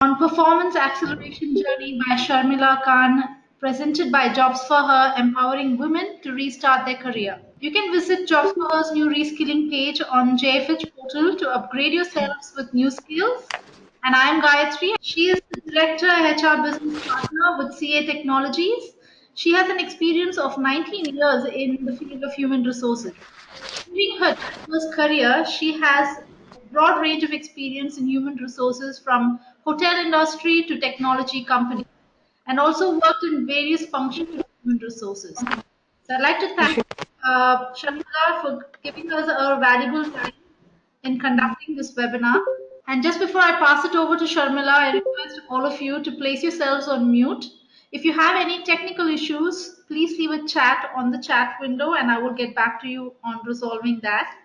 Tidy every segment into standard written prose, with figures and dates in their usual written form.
On Performance Acceleration Journey by Sharmila Khan, presented by Jobs for Her, empowering women to restart their career. You can visit Jobs for Her's new reskilling page on JFH portal to upgrade yourselves with new skills. And I am Gayatri. She is the Director HR Business Partner with CA Technologies. She has an experience of 19 years in the field of human resources. During her diverse career, she has a broad range of experience in human resources from hotel industry to technology companies and also worked in various functions of human resources. So I'd like to thank Shamila for giving us a valuable time in conducting this webinar. And just before I pass it over to Sharmila, I request all of you to place yourselves on mute. If you have any technical issues, please leave a chat on the chat window and I will get back to you on resolving that.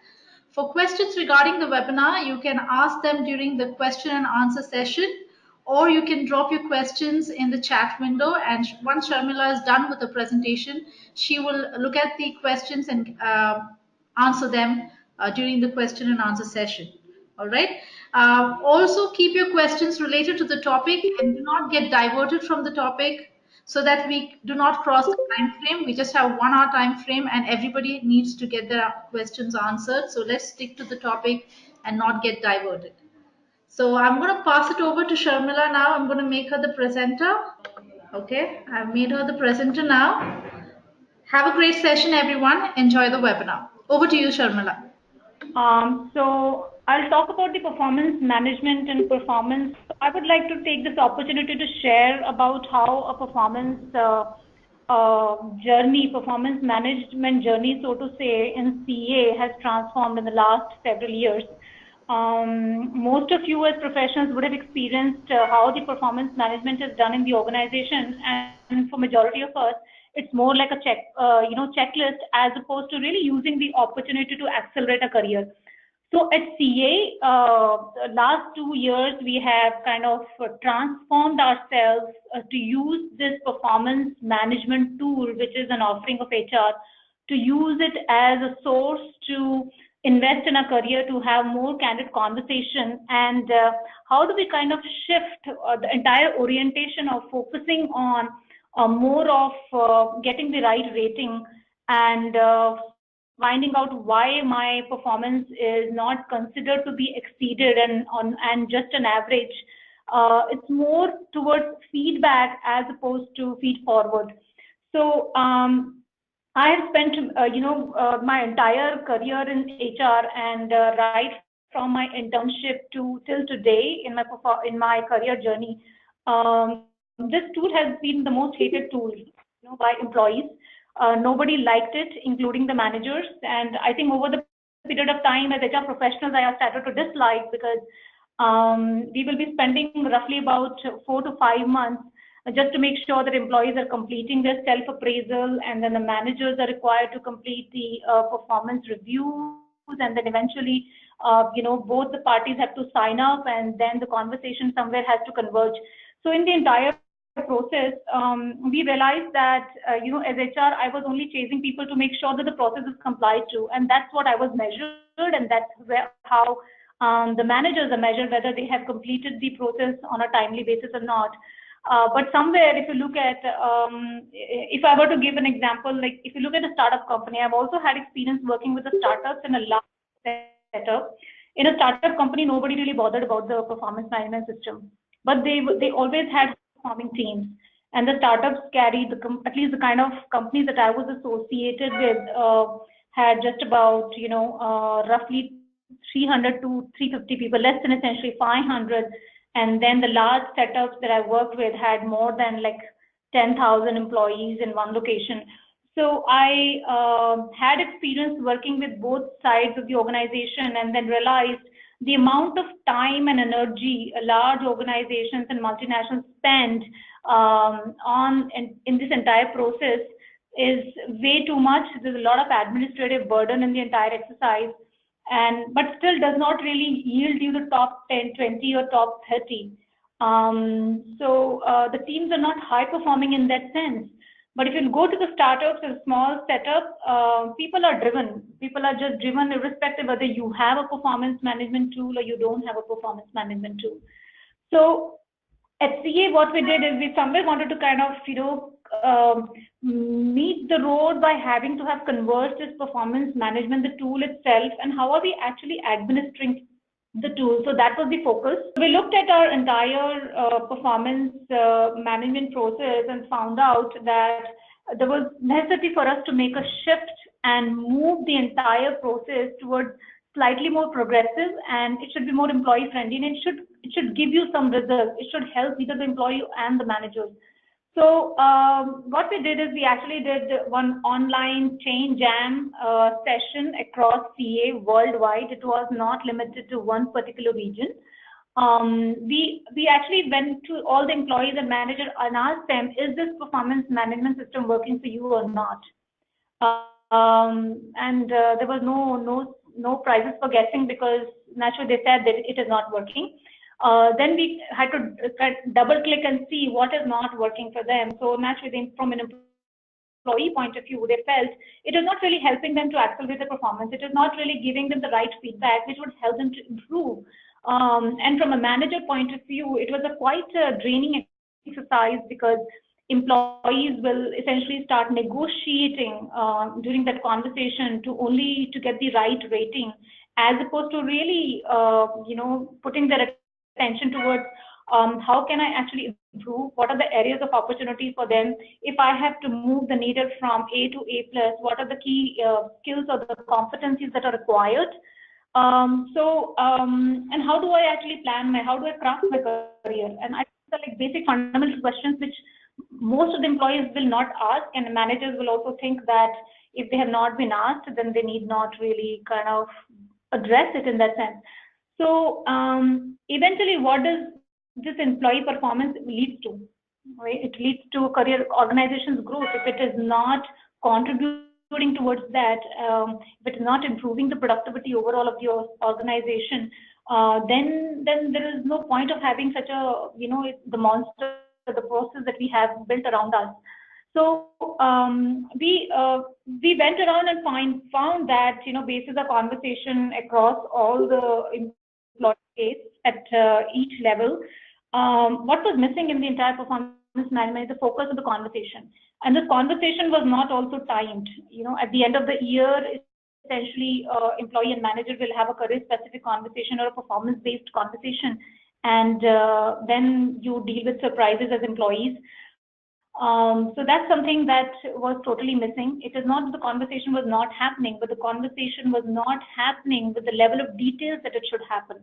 For questions regarding the webinar, you can ask them during the question and answer session, or you can drop your questions in the chat window. And once Sharmila is done with the presentation, she will look at the questions and answer them during the question and answer session. All right. Also, keep your questions related to the topic and do not get diverted from the topic so that we do not cross the time frame. We just have 1 hour time frame and everybody needs to get their questions answered. So let's stick to the topic and not get diverted. So I'm going to pass it over to Sharmila now. I'm going to make her the presenter. Okay, I've made her the presenter now. Have a great session, everyone. Enjoy the webinar. Over to you, Sharmila. So I'll talk about the performance management and performance. I would like to take this opportunity to share about how a performance performance management journey, so to say, in CA has transformed in the last several years. Most of you as professionals would have experienced how the performance management is done in the organization, and for majority of us, it's more like a checklist as opposed to really using the opportunity to accelerate a career. So at CA, last 2 years, we have kind of transformed ourselves to use this performance management tool, which is an offering of HR, to use it as a source to invest in a career, to have more candid conversation, and how do we kind of shift the entire orientation of focusing on more of getting the right rating and finding out why my performance is not considered to be exceeded and just an average. It's more towards feedback as opposed to feed forward. So I have spent my entire career in HR, and right from my internship to till today in my career journey, this tool has been the most hated tool, by employees. Nobody liked it, including the managers. And I think over the period of time as HR professionals, I have started to dislike, because we will be spending roughly about 4 to 5 months just to make sure that employees are completing their self-appraisal, and then the managers are required to complete the performance reviews, and then eventually, both the parties have to sign up, and then the conversation somewhere has to converge. So in the entire process, we realized that, as HR, I was only chasing people to make sure that the process is complied to, and that's what I was measured, and that's how the managers are measured, whether they have completed the process on a timely basis or not. But somewhere, if you look at, if I were to give an example, like if you look at a startup company, I've also had experience working with the startups in a large setup. In a startup company, nobody really bothered about the performance management system, but they always had performing teams. And the startups carried, at least the kind of companies that I was associated with, had just about, roughly 300 to 350 people, less than essentially 500. And then the large setups that I worked with had more than like 10,000 employees in one location. So I had experience working with both sides of the organization, and then realized the amount of time and energy large organizations and multinationals spend in this entire process is way too much. There's a lot of administrative burden in the entire exercise, but still does not really yield you the top 10, 20 or top 30. So the teams are not high performing in that sense. But if you go to the startups and small setups, people are driven. People are just driven irrespective whether you have a performance management tool or you don't have a performance management tool. So At CA, what we did is we somewhere wanted to kind of, meet the road by having to have converged this performance management, the tool itself, and how are we actually administering the tool. So that was the focus. We looked at our entire performance management process and found out that there was necessity for us to make a shift and move the entire process towards slightly more progressive, and it should be more employee friendly, and it should give you some results. It should help either the employee and the managers. So what we did is we actually did one online chain jam session across CA worldwide. It was not limited to one particular region. We actually went to all the employees and managers and asked them, is this performance management system working for you or not? And there was no prizes for guessing, because naturally they said that it is not working. Then we had to double click and see what is not working for them. So naturally, from an employee point of view, they felt it is not really helping them to accelerate the performance. It is not really giving them the right feedback, which would help them to improve. And from a manager point of view, it was a quite draining exercise, because employees will essentially start negotiating during that conversation to get the right rating, as opposed to really putting their attention towards how can I actually improve, what are the areas of opportunity for them, if I have to move the needle from A to A plus, what are the key skills or the competencies that are required. And how do I actually how do I craft my career? And I think the like basic fundamental questions which most of the employees will not ask, and managers will also think that if they have not been asked, then they need not really kind of address it in that sense. So eventually, what does this employee performance leads to? Right? It leads to career organization's growth. If it is not contributing towards that, if it is not improving the productivity overall of your organization, then there is no point of having such a the monster, the process that we have built around us. So we went around and found that based on the conversation across all the employees at each level, what was missing in the entire performance management is the focus of the conversation. And this conversation was not also timed. At the end of the year, essentially, employee and manager will have a career-specific conversation or a performance-based conversation, and then you deal with surprises as employees. So that's something that was totally missing. It is not that the conversation was not happening, but the conversation was not happening with the level of details that it should happen,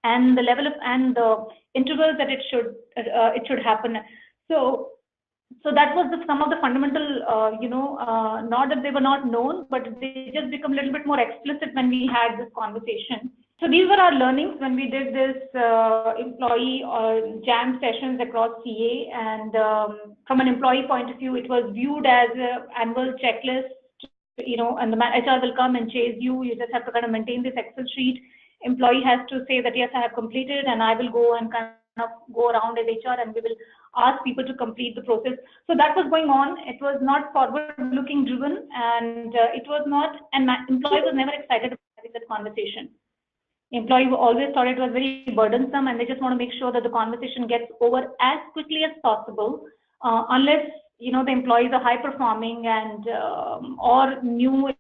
and the level of and the intervals that it should happen. So that was some of the fundamental, not that they were not known, but they just become a little bit more explicit when we had this conversation. So these were our learnings when we did this employee or jam sessions across CA. And from an employee point of view, it was viewed as an annual checklist, and the HR will come and chase you. You just have to kind of maintain this Excel sheet. Employee has to say that, yes, I have completed, and I will go and kind of go around as HR, and we will ask people to complete the process. So that was going on. It was not forward-looking driven, and it was not, and my employee was never excited about having that conversation. Employee always thought it was very burdensome, and they just want to make sure that the conversation gets over as quickly as possible, unless the employees are high performing and or new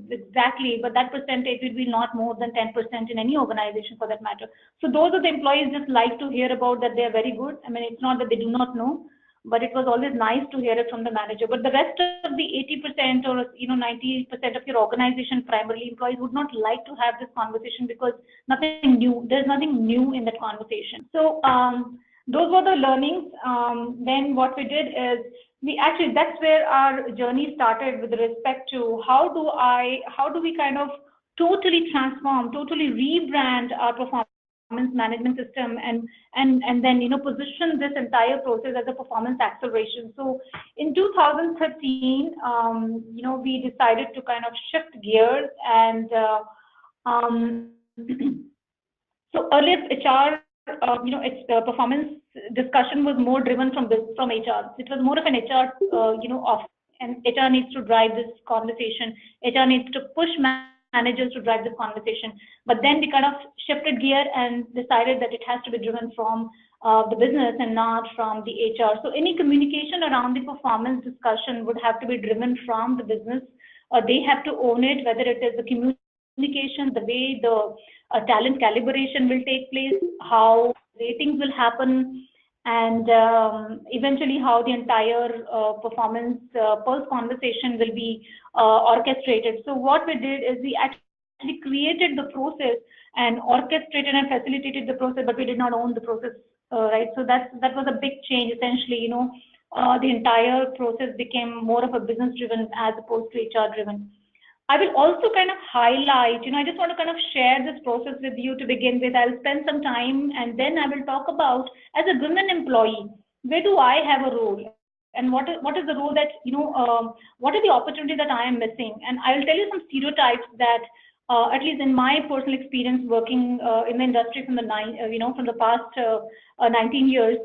exactly, but that percentage will be not more than 10% in any organization for that matter. So those are the employees just like to hear about that they are very good. I mean, it's not that they do not know, but it was always nice to hear it from the manager. But the rest of the 80% or 90% of your organization, primarily employees, would not like to have this conversation, because nothing new. There's nothing new in that conversation. So those were the learnings. Then what we did is that's where our journey started with respect to how do we kind of totally transform, totally rebrand our performance management system, and then position this entire process as a performance acceleration. So in 2013, we decided to kind of shift gears, and so earlier HR, its performance discussion was more driven from HR. It was more of an HR, off, and HR needs to drive this conversation. HR needs to push managers to drive this conversation. But then we kind of shifted gear and decided that it has to be driven from the business and not from the HR. So any communication around the performance discussion would have to be driven from the business. They have to own it, whether it is the communication, the way the talent calibration will take place, how ratings will happen, and eventually how the entire performance pulse conversation will be orchestrated. So what we did is we actually created the process and orchestrated and facilitated the process, but we did not own the process, right? So that was a big change. Essentially, the entire process became more of a business-driven as opposed to HR-driven. I will also kind of highlight, I just want to kind of share this process with you to begin with. I'll spend some time and then I will talk about, as a women employee, where do I have a role? And what is the role that, what are the opportunities that I am missing? And I will tell you some stereotypes that, at least in my personal experience working in the industry from the past 19 years,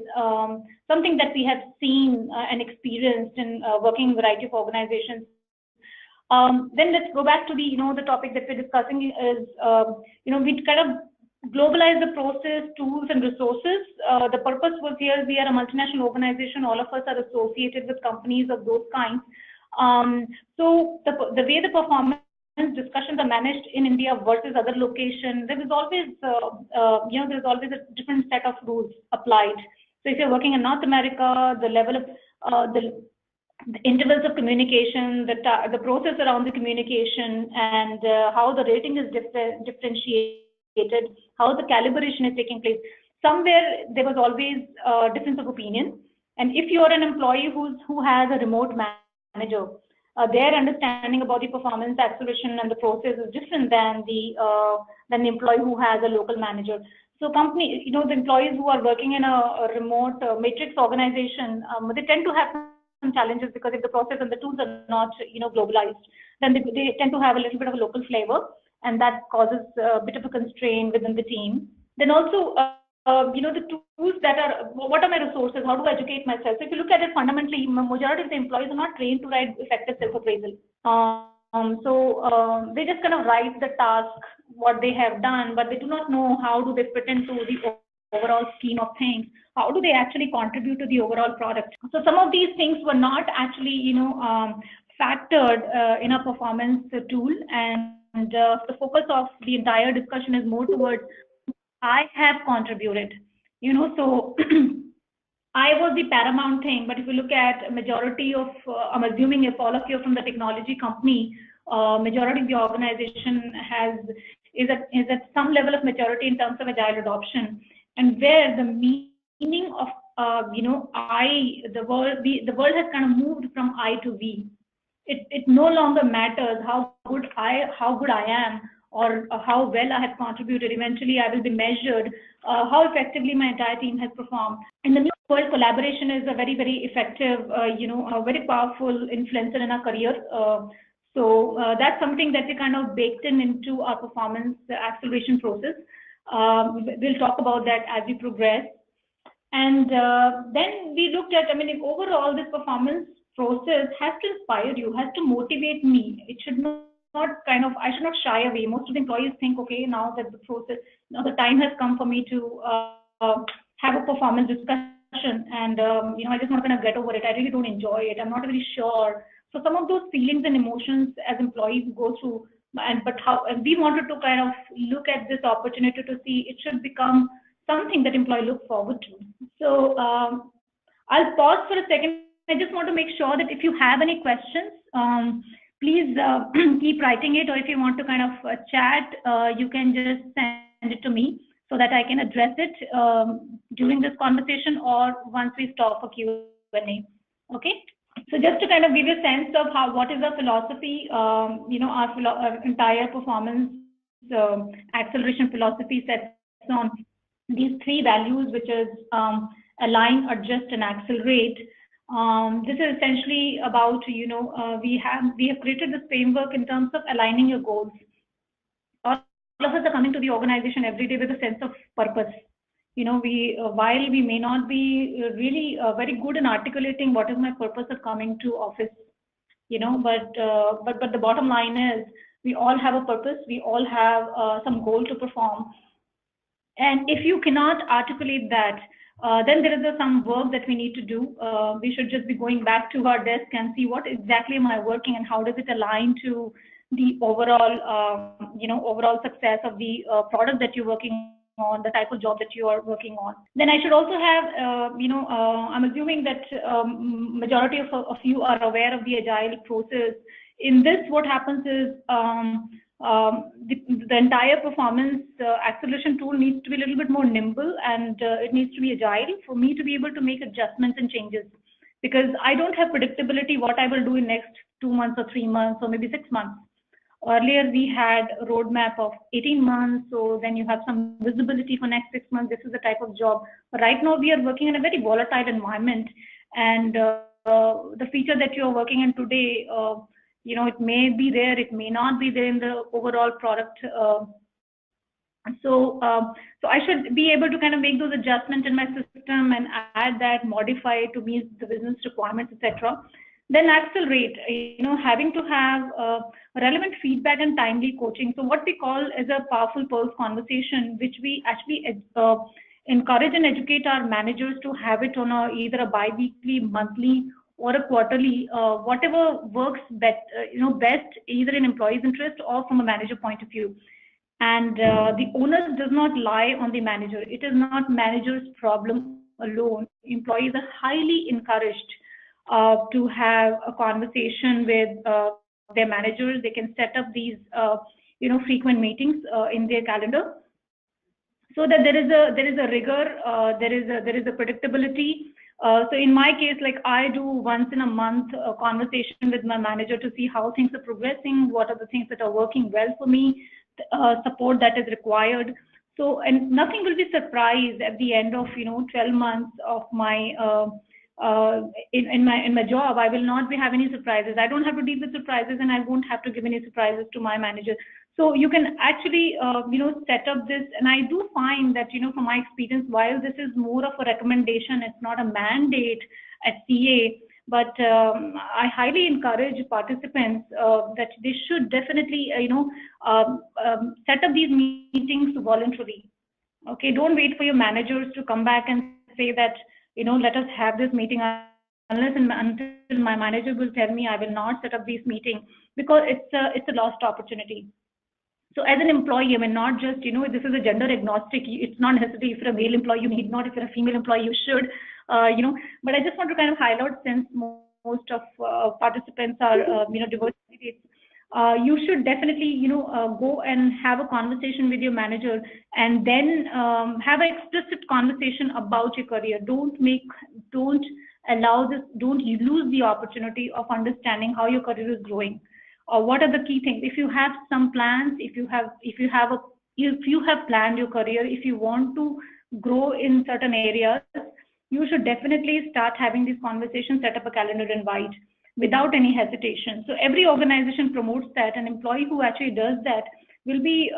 something that we have seen and experienced in working in a variety of organizations. Then let's go back to the topic that we're discussing is, we kind of globalize the process, tools, and resources. The purpose was here, we are a multinational organization, all of us are associated with companies of those kinds. So the way the performance discussions are managed in India versus other locations, there is always, there's always a different set of rules applied. So if you're working in North America, the level of the intervals of communication, the process around the communication, and how the rating is differentiated, how the calibration is taking place. Somewhere there was always a difference of opinion. And if you're an employee who has a remote manager, their understanding about the performance acceleration and the process is different than the employee who has a local manager. So the employees who are working in a remote matrix organization, they tend to have some challenges, because if the process and the tools are not globalized, then they tend to have a little bit of a local flavor, and that causes a bit of a constraint within the team. Then also the tools that are, what are my resources, how do I educate myself? So if you look at it fundamentally, majority of the employees are not trained to write effective self-appraisal. So they just kind of write the task, what they have done, but they do not know how do they fit into the overall scheme of things. How do they actually contribute to the overall product? So some of these things were not actually, factored in a performance tool, and the focus of the entire discussion is more towards I have contributed, so I was the paramount thing. But if you look at majority of, I'm assuming if all of you are from the technology company, majority of the organization is at some level of maturity in terms of agile adoption, and where the meaning of the world has kind of moved from I to we. It no longer matters how good I am, or how well I have contributed. Eventually, I will be measured how effectively my entire team has performed. In the new world, collaboration is a very, very effective, a very powerful influencer in our career. So that's something that we kind of baked into our performance acceleration process. We'll talk about that as we progress. And then we looked at, if overall this performance process has to inspire you, has to motivate me. It should not I should not shy away. Most of the employees think, okay, now that the process, now the time has come for me to have a performance discussion, and I just not going to get over it. I really don't enjoy it. I'm not really sure. So some of those feelings and emotions as employees go through, and we wanted to kind of look at this opportunity to see it should become something that employees look forward to. So I'll pause for a second. I just want to make sure that if you have any questions, please keep writing it, or if you want to kind of chat, you can just send it to me so that I can address it during this conversation or once we stop for Q&A. Okay. So just to kind of give you a sense of what is our philosophy, our entire performance acceleration philosophy sets on these three values, which is align, adjust, and accelerate. This is essentially about, we have created this framework in terms of aligning your goals. All of us are coming to the organization every day with a sense of purpose. While we may not be really very good in articulating what is my purpose of coming to office, but the bottom line is we all have a purpose. We all have some goal to perform. And if you cannot articulate that, Then there is some work that we need to do. We should just be going back to our desk and see what exactly am I working and how does it align to the overall, overall success of the product that you're working on, the type of job that you are working on. Then I should also have, I'm assuming that majority of you are aware of the agile process. In this, what happens is the entire performance acceleration tool needs to be a little bit more nimble, and it needs to be agile for me to be able to make adjustments and changes, because I don't have predictability what I will do in next 2 months or 3 months or maybe 6 months. Earlier we had a roadmap of 18 months, so then you have some visibility for next 6 months. This is the type of job. But right now we are working in a very volatile environment, and the feature that you are working in today, it may be there, it may not be there in the overall product. So I should be able to kind of make those adjustments in my system and add that, modify it to meet the business requirements, etc. Then accelerate, having to have relevant feedback and timely coaching. So what we call as a powerful pulse conversation, which we actually encourage and educate our managers to have it on either a bi-weekly, monthly, or a quarterly, whatever works best, either in employee's interest or from a manager point of view. And the onus does not lie on the manager. It is not manager's problem alone. Employees are highly encouraged to have a conversation with their managers. They can set up these, frequent meetings in their calendar, so that there is a rigor, there is a predictability. So in my case, like I do once in a month a conversation with my manager to see how things are progressing, what are the things that are working well for me, support that is required. So, and nothing will be surprised at the end of 12 months of my in my job. I will not have any surprises. I don't have to deal with surprises, and I won't have to give any surprises to my manager. So you can actually set up this, and I do find that from my experience, while this is more of a recommendation, it's not a mandate at CA, but I highly encourage participants that they should definitely set up these meetings voluntarily. Okay, don't wait for your managers to come back and say that let us have this meeting, unless and until my manager will tell me I will not set up this meeting, because it's a lost opportunity. So as an employee, I mean, not just, this is a gender agnostic, it's not necessary if you're a male employee, you need not, if you're a female employee, you should, but I just want to kind of highlight, since most of participants are, diverse candidates, you should definitely, go and have a conversation with your manager, and then have an explicit conversation about your career. Don't allow this, don't lose the opportunity of understanding how your career is growing. What are the key things? If you have some plans, if you have planned your career, if you want to grow in certain areas, you should definitely start having these conversations, set up a calendar invite without any hesitation. So every organization promotes that. An employee who actually does that will be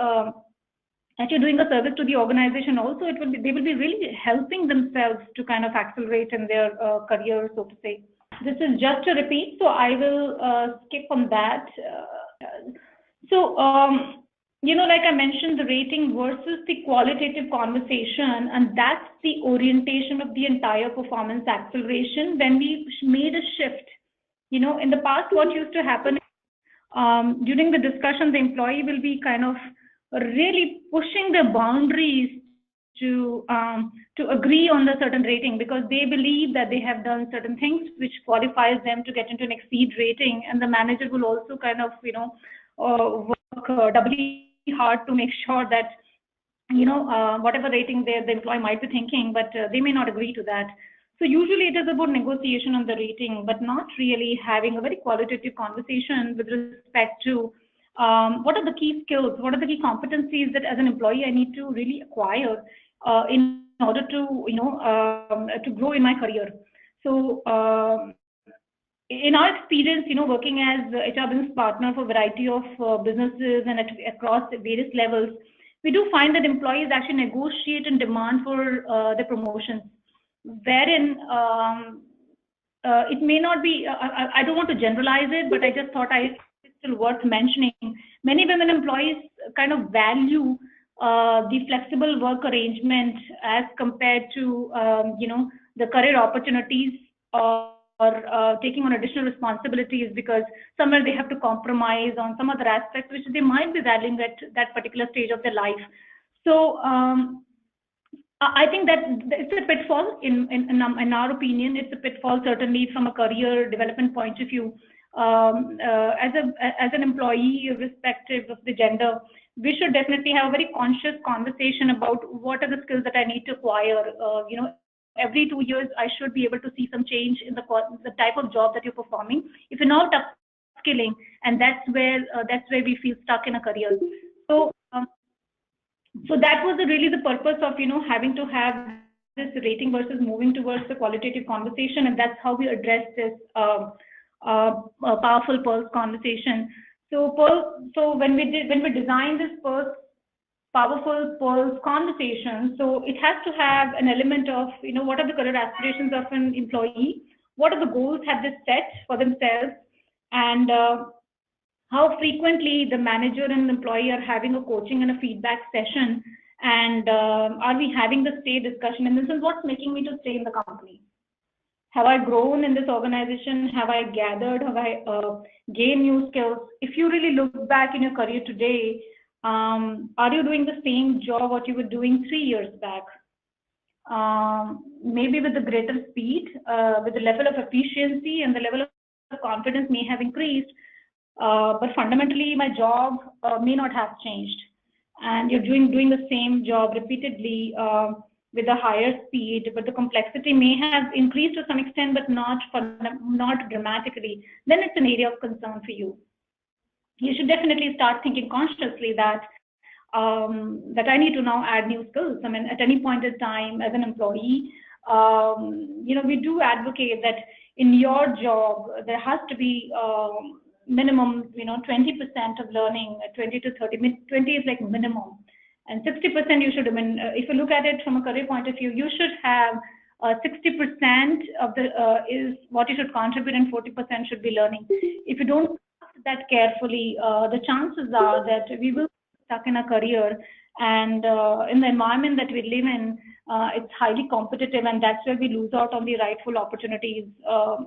actually doing a service to the organization. Also, they will be really helping themselves to kind of accelerate in their career, so to say. This is just a repeat, so I will skip on that. Like I mentioned, the rating versus the qualitative conversation, and that's the orientation of the entire performance acceleration when we made a shift. In the past, what used to happen during the discussion, the employee will be kind of really pushing the boundaries to agree on the certain rating, because they believe that they have done certain things which qualifies them to get into an exceed rating, and the manager will also kind of work doubly hard to make sure that whatever rating the employee might be thinking, but they may not agree to that. So usually it is about negotiation on the rating, but not really having a very qualitative conversation with respect to what are the key skills, what are the key competencies that as an employee I need to really acquire in order to grow in my career. So in our experience, working as HR business partner for a variety of businesses and across various levels, we do find that employees actually negotiate and demand for the promotions, wherein it may not be, I don't want to generalize it, but I just thought it's still worth mentioning. Many women employees kind of value the flexible work arrangement as compared to the career opportunities, or taking on additional responsibilities, because somewhere they have to compromise on some other aspects which they might be valuing at that particular stage of their life. So I think that it's a pitfall in our opinion. It's a pitfall certainly from a career development point of view. As an employee, irrespective of the gender, we should definitely have a very conscious conversation about what are the skills that I need to acquire. Every 2 years I should be able to see some change in the type of job that you're performing. If you're not upskilling, and that's where we feel stuck in a career. So so that was really the purpose of having to have this rating versus moving towards the qualitative conversation, and that's how we address this powerful pulse conversation. So when we designed this powerful pulse conversation, so it has to have an element of what are the career aspirations of an employee, what are the goals have they set for themselves, and how frequently the manager and the employee are having a coaching and a feedback session, and are we having the stay discussion, and this is what's making me to stay in the company. Have I grown in this organization? Have I gathered? Have I gained new skills? If you really look back in your career today, are you doing the same job what you were doing 3 years back? Maybe with the greater speed, with the level of efficiency and the level of confidence may have increased, but fundamentally my job may not have changed, and you're doing the same job repeatedly with a higher speed, but the complexity may have increased to some extent, but not dramatically. Then it's an area of concern for you. You should definitely start thinking consciously that I need to now add new skills. I mean, at any point in time as an employee, we do advocate that in your job there has to be minimum 20% of learning, 20 to 30. 20 is like minimum, and 60% you should, if you look at it from a career point of view, you should have 60% of the is what you should contribute, and 40% should be learning. If you don't do that carefully, the chances are that we will be stuck in a career, and in the environment that we live in, it's highly competitive, and that's where we lose out on the rightful opportunities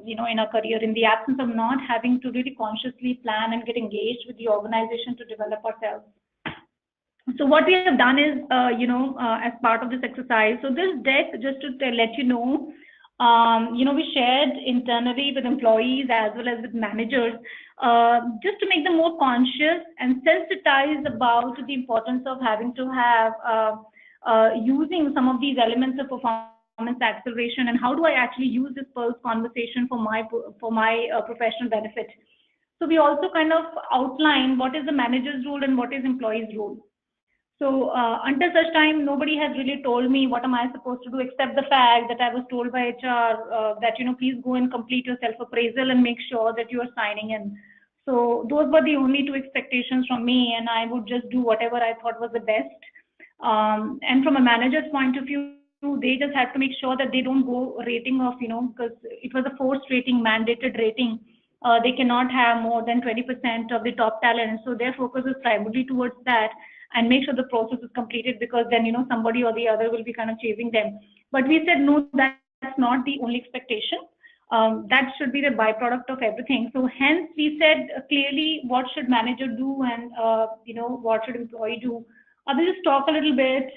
in our career, in the absence of not having to really consciously plan and get engaged with the organization to develop ourselves. So what we have done is, as part of this exercise, so this deck, just to let you know, we shared internally with employees as well as with managers, just to make them more conscious and sensitized about the importance of having to have using some of these elements of performance acceleration, and how do I actually use this pulse conversation for my professional benefit. So we also kind of outline what is the manager's role and what is employee's role. So until such time, nobody has really told me what am I supposed to do, except the fact that I was told by HR that please go and complete your self-appraisal and make sure that you are signing in. So those were the only two expectations from me, and I would just do whatever I thought was the best. And from a manager's point of view, they just have to make sure that they don't go rating of, because it was a forced rating, mandated rating. They cannot have more than 20% of the top talent. So their focus is primarily towards that, and make sure the process is completed, because then, somebody or the other will be kind of chasing them. But we said, no, that's not the only expectation. That should be the byproduct of everything. So hence we said clearly what should manager do, and, what should employee do. I will just talk a little bit.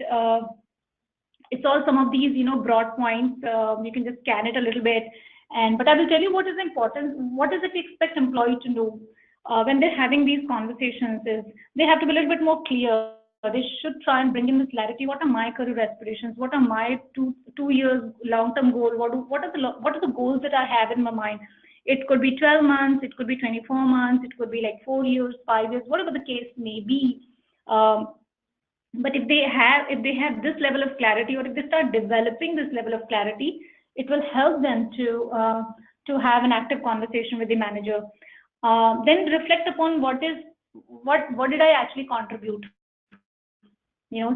It's all some of these, broad points. You can just scan it a little bit. But I will tell you what is important. What is it we expect employee to know when they're having these conversations is they have to be a little bit more clear. They should try and bring in this clarity. What are my career aspirations? What are my two years long-term goal? What are the goals that I have in my mind? It could be 12 months. It could be 24 months. It could be like 4 years, 5 years, whatever the case may be. But if they have this level of clarity, or if they start developing this level of clarity, it will help them to have an active conversation with the manager. Then reflect upon what did I actually contribute.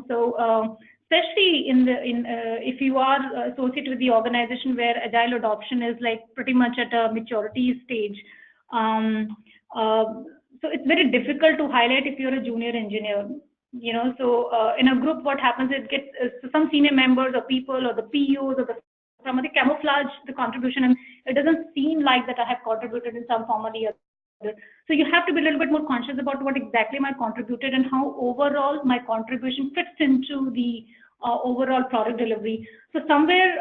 So especially if you are associated with the organization where agile adoption is like pretty much at a maturity stage. So it's very difficult to highlight if you're a junior engineer. So in a group, what happens, it gets some senior members or people or the POs or some of the camouflage the contribution, and it doesn't seem like that I have contributed in some form or the other. So you have to be a little bit more conscious about what exactly I contributed and how overall my contribution fits into the overall product delivery. So somewhere,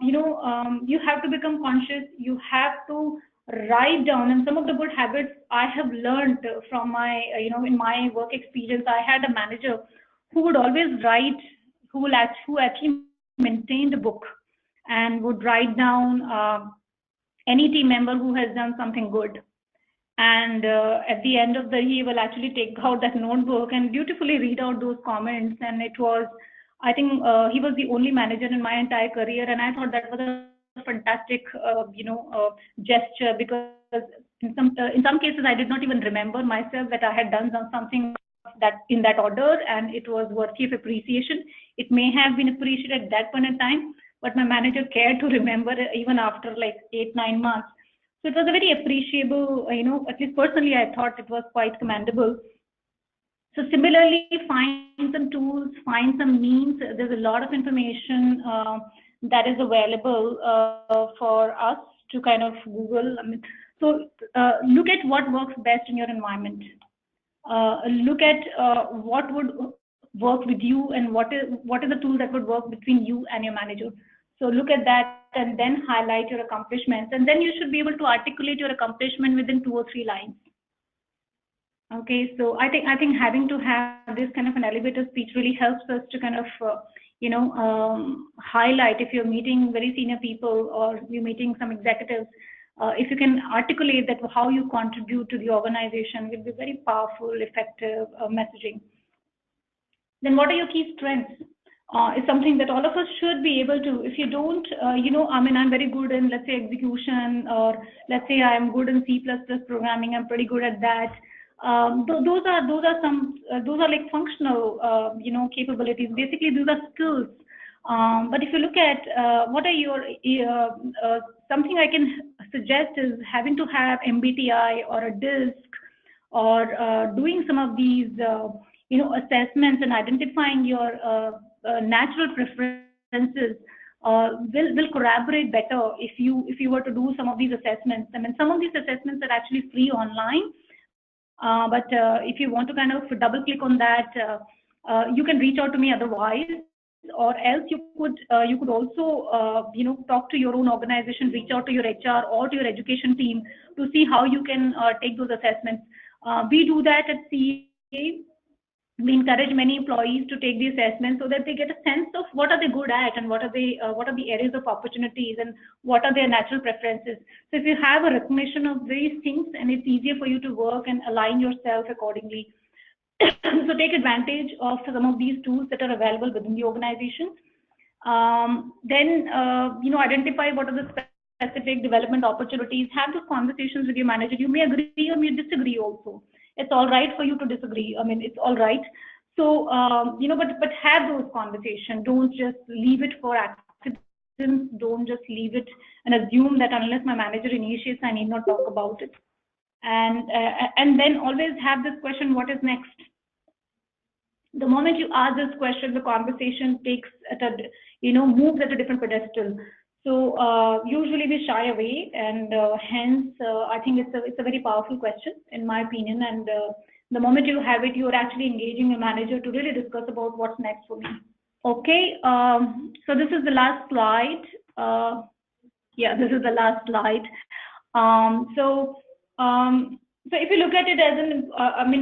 you have to become conscious. You have to write down, and some of the good habits I have learned from my, in my work experience. I had a manager who would always write, who actually maintained a book and would write down any team member who has done something good. And at the end of the he will actually take out that notebook and beautifully read out those comments. And it was, I think, he was the only manager in my entire career, and I thought that was a fantastic, gesture, because in some cases I did not even remember myself that I had done something that in that order, and it was worthy of appreciation. It may have been appreciated at that point in time, but my manager cared to remember it even after like 8-9 months. So it was a very appreciable, at least personally, I thought it was quite commendable. So similarly, find some tools, find some means. There's a lot of information that is available for us to kind of Google. So look at what works best in your environment. Look at what would work with you, and what is the tool that would work between you and your manager. So look at that and then highlight your accomplishments, and then you should be able to articulate your accomplishment within 2 or 3 lines. Okay, so I think having to have this kind of an elevator speech really helps us to kind of highlight, if you're meeting very senior people or you're meeting some executives, if you can articulate that how you contribute to the organization, will be very powerful, effective messaging. Then what are your key strengths? Is something that all of us should be able to. If you don't, I'm very good in, let's say, execution, or let's say I'm good in C++ programming, I'm pretty good at that. Those are like functional, capabilities. Basically, those are skills. But if you look at what are your, something I can suggest is having to have MBTI or a DISC, or doing some of these, assessments and identifying your natural preferences will corroborate better if you were to do some of these assessments. I mean, some of these assessments are actually free online, but if you want to kind of double click on that, you can reach out to me otherwise, or else you could also talk to your own organization, reach out to your HR or to your education team to see how you can take those assessments. We do that at CA. We encourage many employees to take the assessment so that they get a sense of what are they good at, and what are the areas of opportunities, and what are their natural preferences. So if you have a recognition of these things, and it's easier for you to work and align yourself accordingly. So take advantage of some of these tools that are available within the organization. Then identify what are the specific development opportunities. Have those conversations with your manager. You may agree or may disagree also. It's all right for you to disagree. I mean, it's all right. So, but have those conversations. Don't just leave it for accidents. Don't just leave it and assume that unless my manager initiates, I need not talk about it. And then always have this question: what is next? The moment you ask this question, the conversation takes moves at a different pedestal. So usually we shy away, and hence I think it's a very powerful question in my opinion. And the moment you have it, you are actually engaging a manager to really discuss about what's next for me. Okay, so this is the last slide. Yeah, this is the last slide. So if you look at it as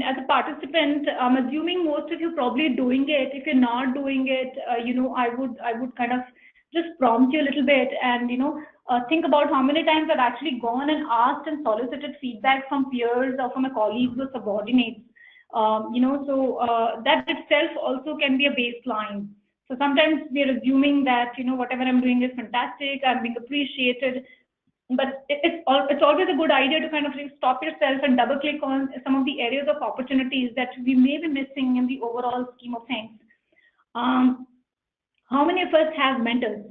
as a participant, I'm assuming most of you probably doing it. If you're not doing it, I would kind of just prompt you a little bit, and think about how many times I've actually gone and asked and solicited feedback from peers or from my colleagues or subordinates. That itself also can be a baseline. So sometimes we're assuming that whatever I'm doing is fantastic, I'm being appreciated. But it's always a good idea to kind of stop yourself and double click on some of the areas of opportunities that we may be missing in the overall scheme of things. How many of us have mentors?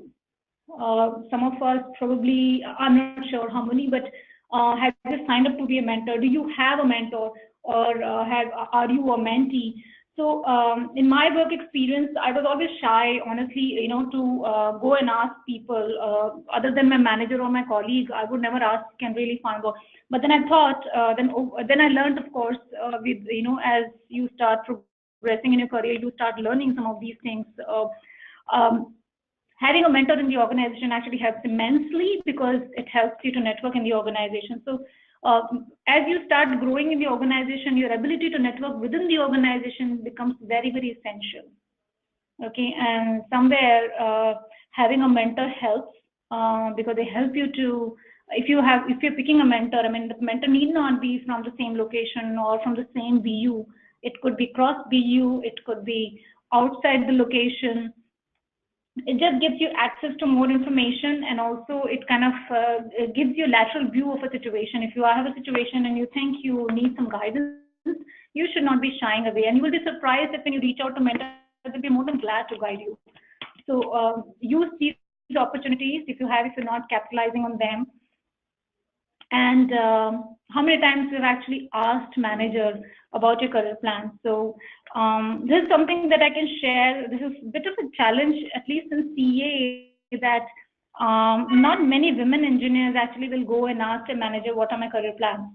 Some of us probably, I'm not sure how many, but have you signed up to be a mentor? Do you have a mentor, or are you a mentee? So in my work experience, I was always shy, honestly, to go and ask people other than my manager or my colleague. I would never ask, can really find work. But then I thought, then I learned, of course, as you start progressing in your career, you start learning some of these things. Um, Having a mentor in the organization actually helps immensely because it helps you to network in the organization. So as you start growing in the organization, your ability to network within the organization becomes very, very essential. Okay, and somewhere having a mentor helps because they help you to, if you're picking a mentor, I mean, the mentor need not be from the same location or from the same BU. It could be cross BU, it could be outside the location. It just gives you access to more information, and also it kind of it gives you a lateral view of a situation. If you have a situation and you think you need some guidance, you should not be shying away, and you will be surprised that when you reach out to mentors, they'll be more than glad to guide you. So use these opportunities if you're not capitalizing on them. And how many times you've actually asked managers about your career plans? So this is something that I can share. This is a bit of a challenge, at least in CA, that not many women engineers actually will go and ask a manager, what are my career plans?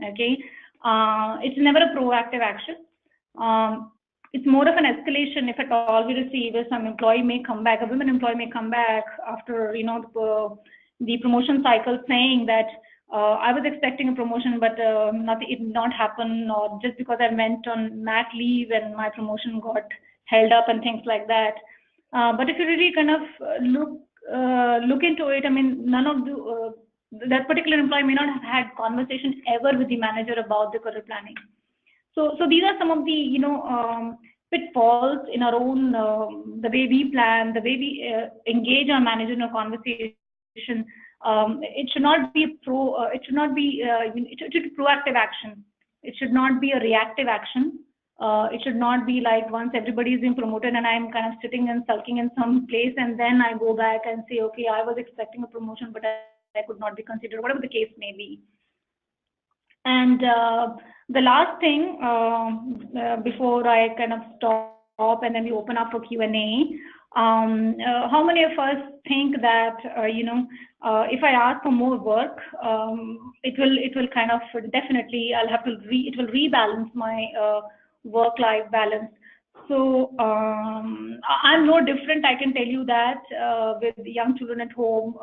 Okay, it's never a proactive action. It's more of an escalation, if at all we receive. Some employee may come back, a women employee may come back after the promotion cycle, saying that I was expecting a promotion, but it did not happen, or just because I went on mat leave and my promotion got held up and things like that. But if you really kind of look into it, I mean, none of that particular employee may not have had conversation ever with the manager about the career planning. So these are some of the pitfalls in our own the way we plan, the way we engage our manager in a conversation. It should not be it should be proactive action. It should not be a reactive action. It should not be like once everybody is being promoted and I'm kind of sitting and sulking in some place, and then I go back and say, okay, I was expecting a promotion, but I could not be considered, whatever the case may be. And the last thing before I kind of stop and then we open up for Q&A, how many of us think that if I ask for more work, it will kind of definitely it will rebalance my work-life balance. So I'm no different. I can tell you that with young children at home.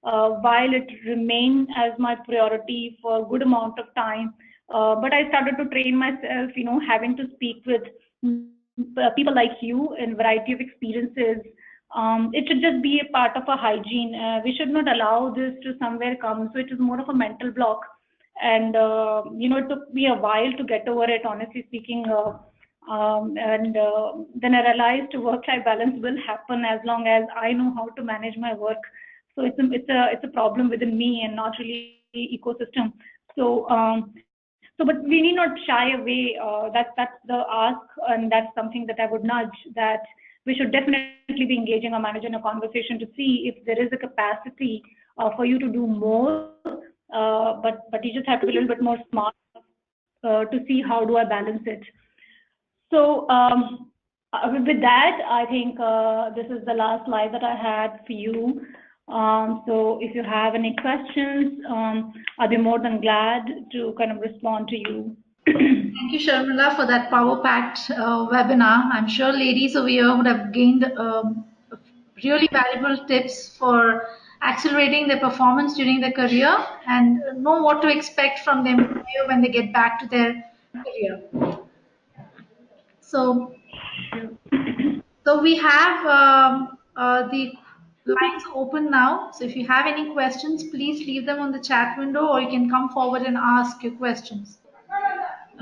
While it remained as my priority for a good amount of time, but I started to train myself, having to speak with people like you in variety of experiences. It should just be a part of a hygiene. We should not allow this to somewhere come. So it is more of a mental block. And, it took me a while to get over it, honestly speaking. Then I realized work-life balance will happen as long as I know how to manage my work. So it's a problem within me and not really ecosystem. So but we need not shy away. That's the ask, and that's something that I would nudge, that we should definitely be engaging a manager in a conversation to see if there is a capacity for you to do more. But you just have to be a little bit more smart to see how do I balance it. So with that, I think this is the last slide that I had for you. So if you have any questions, I'll be more than glad to kind of respond to you. Thank you, Sharmila, for that power-packed webinar. I'm sure ladies over here would have gained really valuable tips for accelerating their performance during their career and know what to expect from the employer when they get back to their career. So, so we have the lines open now. So if you have any questions, please leave them on the chat window, or you can come forward and ask your questions.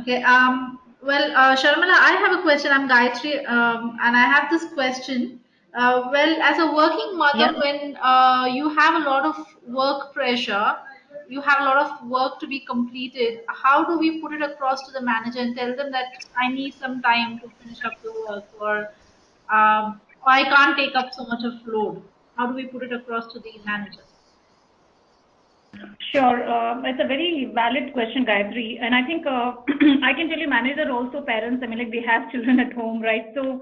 Okay. Well, Sharmila, I have a question. I'm Gayatri, and I have this question. Well, as a working mother, Yep. when you have a lot of work pressure, you have a lot of work to be completed. How do we put it across to the manager and tell them that I need some time to finish up the work, or I can't take up so much of load? How do we put it across to the manager? Sure. It's a very valid question, Gayatri. And I think I can tell you managers are also parents. I mean, like they have children at home, right? So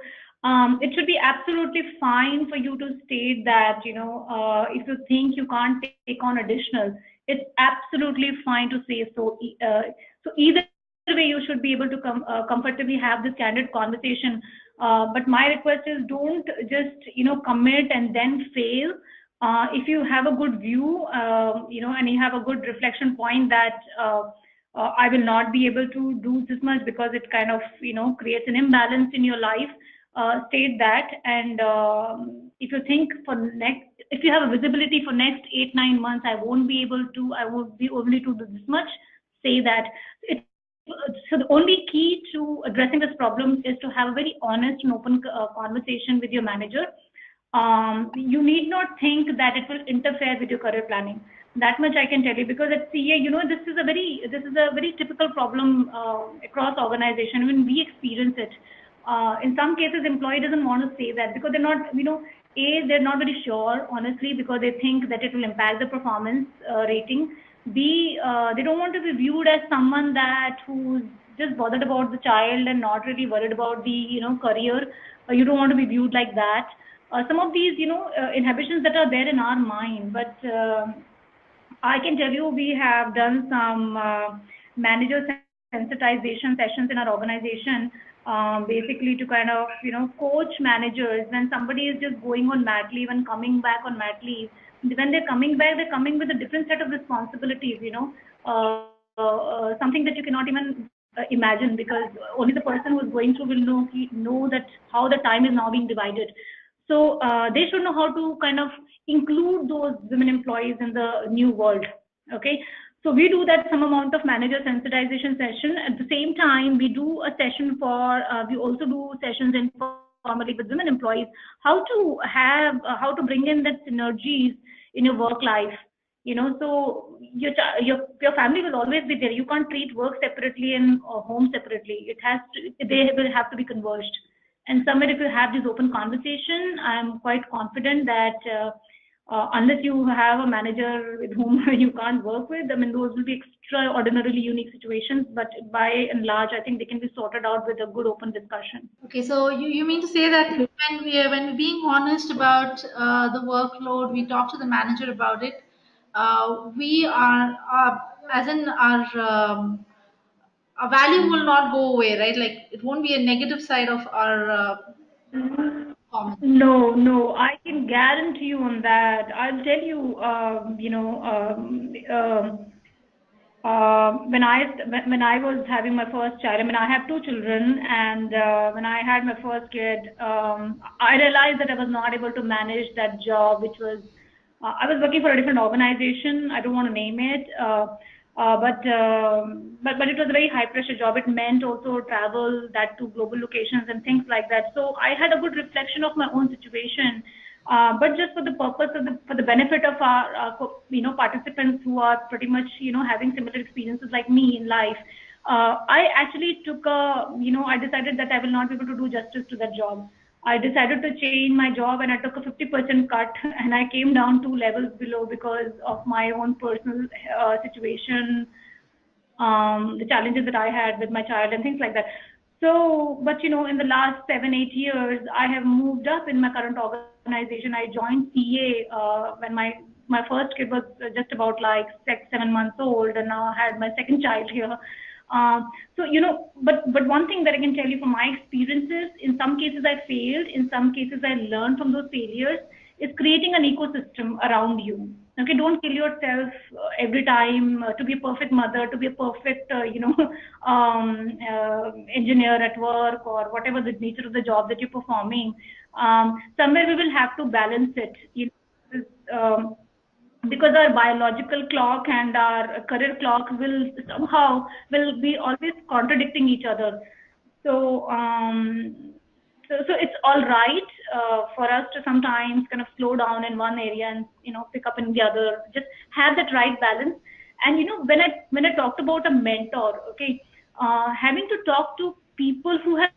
it should be absolutely fine for you to state that, if you think you can't take on additional, it's absolutely fine to say so. So either way, you should be able to comfortably have this candid conversation. But my request is don't just, commit and then fail. If you have a good view, and you have a good reflection point that I will not be able to do this much because it kind of, creates an imbalance in your life, state that. And if you think if you have a visibility for next 8, 9 months, I won't be able to do this much, say that. So the only key to addressing this problem is to have a very honest and open conversation with your manager. You need not think that it will interfere with your career planning. That much I can tell you, because at CA, this is a very typical problem across organization. When we experience it, in some cases, employee doesn't want to say that because they're not, they're not very sure, honestly, because they think that it will impact the performance rating. B, they don't want to be viewed as someone that who's just bothered about the child and not really worried about the, career. You don't want to be viewed like that. Some of these, inhibitions that are there in our mind, but I can tell you we have done some manager sensitization sessions in our organization, basically to kind of, coach managers when somebody is just going on mat leave and coming back on mat leave. When they're coming back, they're coming with a different set of responsibilities, something that you cannot even imagine, because only the person who is going through will know that how the time is now being divided. So they should know how to kind of include those women employees in the new world. Okay. So we do that some amount of manager sensitization session. At the same time, we do a session we also do sessions informally with women employees, how to bring in that synergies in your work life. So your family will always be there. You can't treat work separately and home separately. They will have to be converged. And somewhere, if you have this open conversation, I'm quite confident that unless you have a manager with whom you can't work with, I mean, those will be extraordinarily unique situations. But by and large, I think they can be sorted out with a good open discussion. Okay, so you mean to say that when we're being honest about the workload, we talk to the manager about it. We are as in our value will not go away, right? Like it won't be a negative side of our performance. No, no, I can guarantee you on that. I'll tell you, when I was having my first child, I mean, I have two children, and when I had my first kid, I realized that I was not able to manage that job, which was I was working for a different organization. I don't want to name it, but it was a very high pressure job. It meant also travel, that to global locations and things like that. So I had a good reflection of my own situation. But just for the purpose of for the benefit of our, participants who are pretty much, having similar experiences like me in life, I actually I decided that I will not be able to do justice to that job. I decided to change my job, and I took a 50% cut, and I came down 2 levels below because of my own personal situation, the challenges that I had with my child and things like that. So, but in the last 7, 8 years, I have moved up in my current organization. I joined CA when my first kid was just about like 6, 7 months old, and now I had my second child here. So but one thing that I can tell you from my experiences, in some cases I failed, in some cases I learned from those failures, is creating an ecosystem around you. Okay, don't kill yourself every time to be a perfect mother, to be a perfect engineer at work, or whatever the nature of the job that you're performing. Somewhere we will have to balance it. Because our biological clock and our career clock will be always contradicting each other. So so it's all right for us to sometimes kind of slow down in one area and pick up in the other. Just have that right balance. And when I talked about a mentor, okay, having to talk to people who have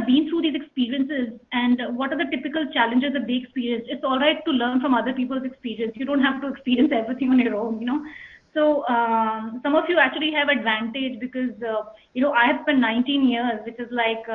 been through these experiences and what are the typical challenges that they experience. It's all right to learn from other people's experience. You don't have to experience everything on your own. So some of you actually have advantage because I have spent 19 years, which is like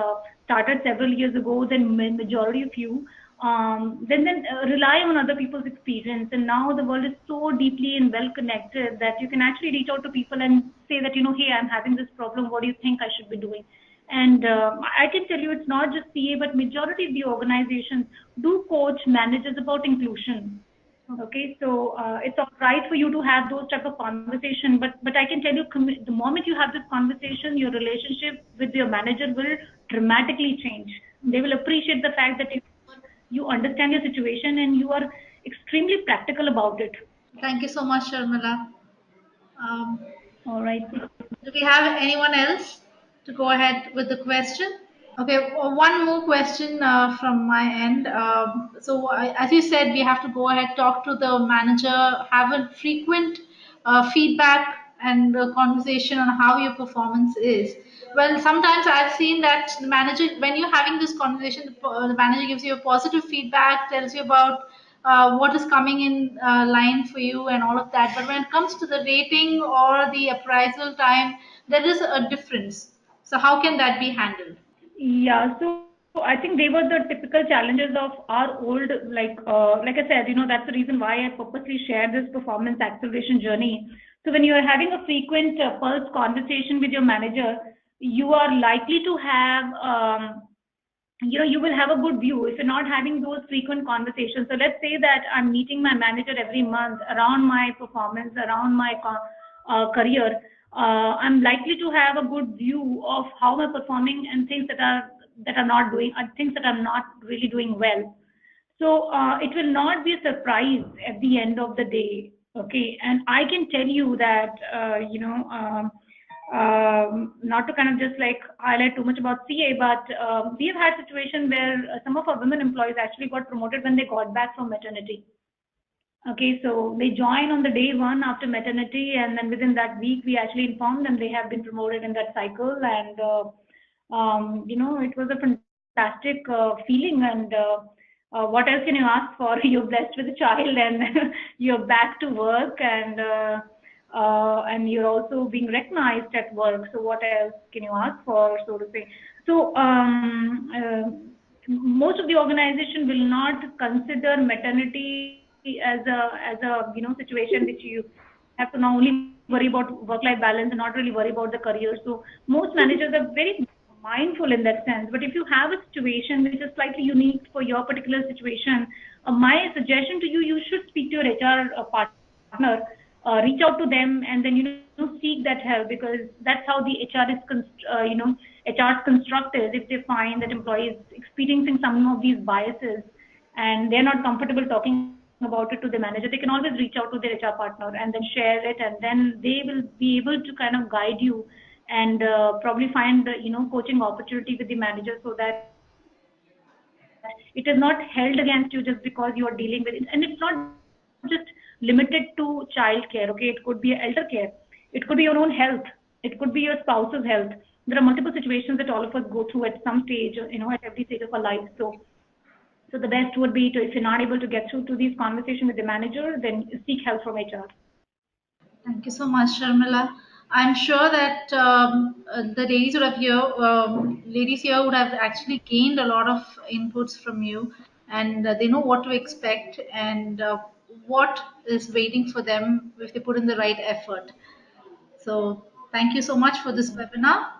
started several years ago. Then majority of you then rely on other people's experience, and now the world is so deeply and well connected that you can actually reach out to people and say that hey, I'm having this problem. What do you think I should be doing? And I can tell you, it's not just CA, but majority of the organizations do coach managers about inclusion. Okay, so it's all right for you to have those type of conversation, but I can tell you, the moment you have this conversation, your relationship with your manager will dramatically change. They will appreciate the fact that you understand your situation and you are extremely practical about it. Thank you so much, Sharmila. Um, All right. do we have anyone else to go ahead with the question? Okay, one more question from my end. As you said, we have to go ahead, talk to the manager, have a frequent feedback and conversation on how your performance is. Well, sometimes I've seen that the manager, when you're having this conversation, the manager gives you a positive feedback, tells you about what is coming in line for you and all of that. But when it comes to the rating or the appraisal time, there is a difference. So, how can that be handled? Yeah, so I think they were the typical challenges of our old, like I said, that's the reason why I purposely shared this performance acceleration journey. So when you are having a frequent pulse conversation with your manager, you are likely to have, you will have a good view if you're not having those frequent conversations. So let's say that I'm meeting my manager every month around my performance, around my career. I'm likely to have a good view of how I'm performing and things that are not doing, things that I'm not really doing well. So it will not be a surprise at the end of the day. Okay, and I can tell you that not to kind of just like highlight too much about CA, but we have had situations where some of our women employees actually got promoted when they got back from maternity. Okay, so they join on the day one after maternity, and then within that week, we actually inform them they have been promoted in that cycle, and it was a fantastic feeling. And what else can you ask for? You're blessed with a child, and you're back to work, and you're also being recognized at work. So what else can you ask for, so to say? So most of the organization will not consider maternity as a situation which you have to not only worry about work-life balance and not really worry about the career. So most managers are very mindful in that sense. But if you have a situation which is slightly unique for your particular situation, my suggestion to you, you should speak to your HR partner, reach out to them, and then seek that help, because that's how the HR's construct is. If they find that employees experiencing some of these biases and they're not comfortable talking about it to the manager, they can always reach out to their HR partner and then share it, and then they will be able to kind of guide you and probably find the coaching opportunity with the manager, so that it is not held against you just because you are dealing with it. And it's not just limited to child care. Okay, it could be elder care, it could be your own health, it could be your spouse's health. There are multiple situations that all of us go through at some stage, at every stage of our life. So the best would be to, if you're not able to get through to these conversations with the manager, then seek help from HR. Thank you so much, Sharmila. I'm sure that the ladies here would have actually gained a lot of inputs from you, and they know what to expect and what is waiting for them if they put in the right effort. So, thank you so much for this webinar.